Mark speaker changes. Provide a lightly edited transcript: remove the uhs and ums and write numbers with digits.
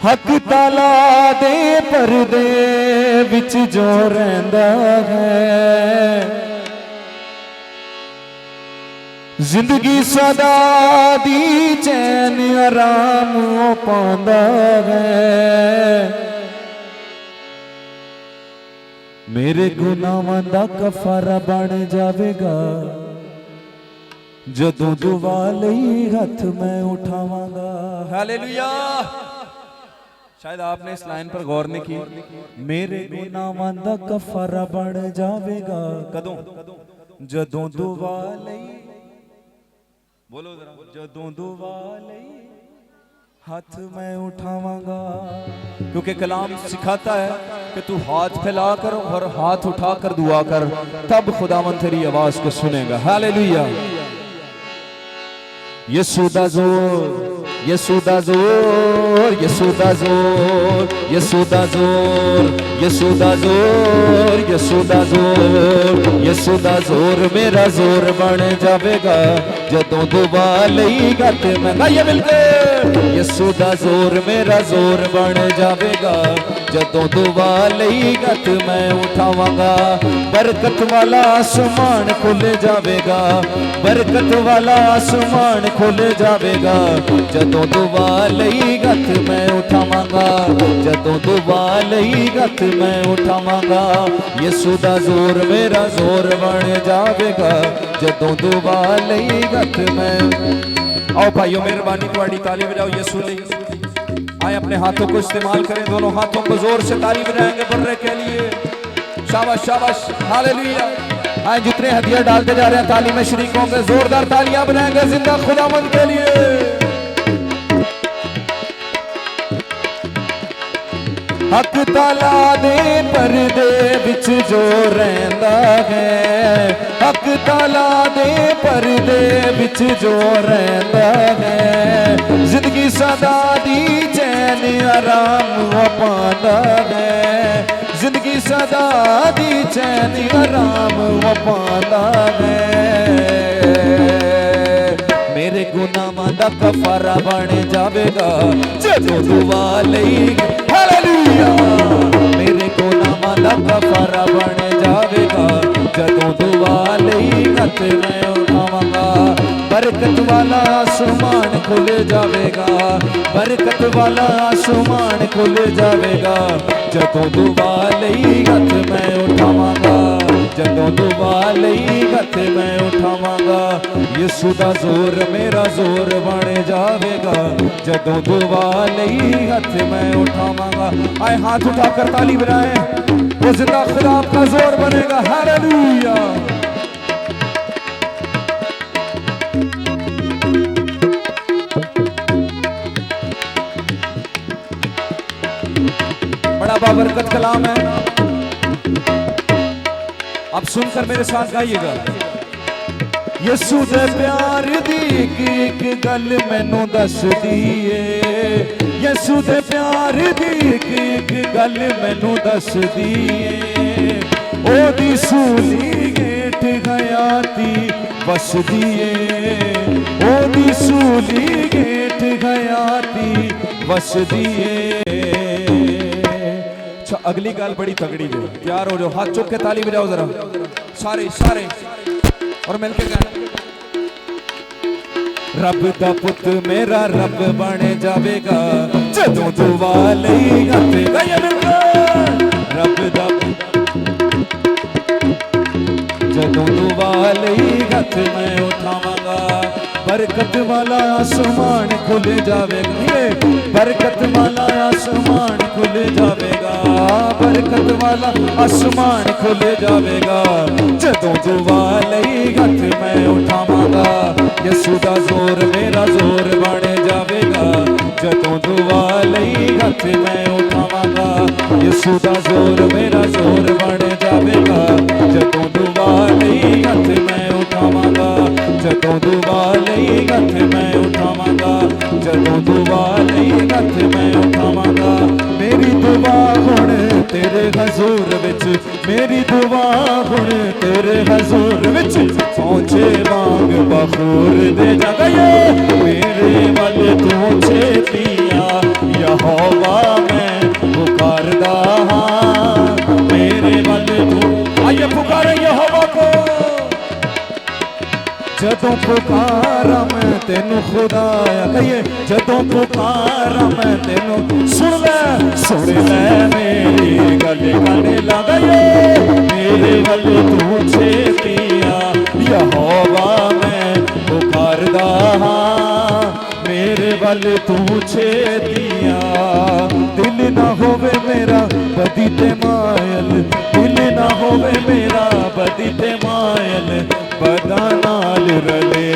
Speaker 1: हक ताला दे परदे विच जो रहिंदा है, जिंदगी सदा दी चैन आराम पांदा है। मेरे गुनाहां दा कफारा बन जावेगा जदों दुआ लई हथ मैं उठावांगा। हालेलुया। शायद आपने इस लाइन पर गौर नहीं की। मेरे गुनाहां दा कफारा बन जावेगा कदों? जदों दुआ लई, बोलो जरा, जदों दुआ लई हाथ मैं उठावांगा। क्योंकि कलाम सिखाता है कि तू हाथ फैलाकर और हाथ उठाकर दुआ कर, तब खुदावंद तेरी आवाज को सुनेगा। हालेलुया। यीशु दा जोर, यीशु दा जोर, यीशु दा जोर, यीशु दा जोर, यीशु दा जोर, यीशु दा जोर, यीशु दा जोर मेरा जोर बन जावेगा जदों दुआ लई गत मैं गाइए मिलकर। यीशु दा जोर मेरा जोर बन जावेगा जदों दुआ लई गत मैं उठावांगा। बरकत वाला आसमान खुल जावेगा, बरकत वाला आसमान खुल जावेगा जदों दुआ लई गत मैं उठावांगा, जदों दुआ लई गत मैं उठावांगा। यीशु दा जोर मेरा जोर बन जावेगा जदों दुआ लई गत मैं। आओ भाइयों मेहरबानी थोड़ी ताली बजाओ यीशु लई। आए अपने हाथों को इस्तेमाल करें, दोनों हाथों को जोर से ताली बजाएंगे बर्रे के लिए। शाबाश शाबाश, हालेलुया। आए जितने हदिया डालते जा रहे हैं ताली में शरीक होंगे, जोरदार तालियां बनाएंगे जिंदा खुदावंद के लिए। हक ताला दे परदे विच जो रहिंदा है, हक ताला दे परदे विच जो रहिंदा है, जिंदगी सदा दी चैन आराम पांदा है, जिंदगी सदा दी चैन आराम पांदा है। मेरे गुनाहां दा कफारा बन जावेगा जदों दुआ लई। हालेलुया। मेरे गुनाहां दा कफारा बन जावेगा जदों दुआ लई हथ मैं उठावांगा। बरकत वाला आसमान खुल जावेगा, बरकत वाला आसमान खुल जावेगा जदों दुआ लई हथ मैं उठावांगा, जदों दुआ लई हथ मैं उठावांगा। यीशु दा जोर मेरा जोर बन जावेगा जदों दुआ लई हथ मैं उठावांगा। आए हाथ उठाकर ताली बजाएं, वो जिंदा खुदा आपका जोर बनेगा। हालेलुया। बड़ा बाबरकत कलाम है, आप सुनकर मेरे साथ गाइएगा। यीशु दे प्यार दी एक गल मैनू दस दिए, यीशु दे प्यार दी एक गल मैनू दस दिए, ओदी सूली गेट हयाती बस दिए, ओदी सूली गेट हयाती बस दिए। अच्छा अगली गाल बड़ी तगड़ी जो, तैयार हो जाओ, हाथ चुक के ताली बजाओ जरा सारे सारे और मिलके गाना। रब दा पुत मेरा रब बन जावेगा जदों दुआ लई हथ गाइए मिलकर। रब दा जदों दुआ लई हथ मैं उठावांगा। बरकत वाला आसमान खुल जावेगा, बरकत वाला आसमान खुल जावेगा, बरकत वाला आसमान खुल जावेगा जदों दुआ लई हथ मैं उठावांगा। यीशु दा जोर मेरा जोर बन जावेगा जदों दुआ लई हथ मैं उठावांगा। यीशु दा जोर मेरा जोर बन जावेगा जदों दुआ लई हथ मैं उठावांगा, जदों दुआ लई हथ मैं उठावांगा, जदों दुआ लई हथ मैं उठावांगा। मेरी दुआ हुण तेरे हजूर विच, मेरी दुआ हुण तेरे हजूर विच पहुंचे वांग बखूर दे जगए। मेरे वल तू छेतिया यहोवा मैं पुकारदा हां मेरे वल तू। आइए पुकारे यहोवा को। जदों पुकारा मैं तेनू खुदाया, कहिए जदों पुकारा मैं तेनू सुन ले मेरी गल गल लगाए मेरे वल तू छेतिया यहोवा मैं पुकारदा हां मेरे वल तू छेतिया। दिल ना होवे मेरा बदी ते मायल, दिल ना होवे मेरा बदी ते मायल, बदा नाल रले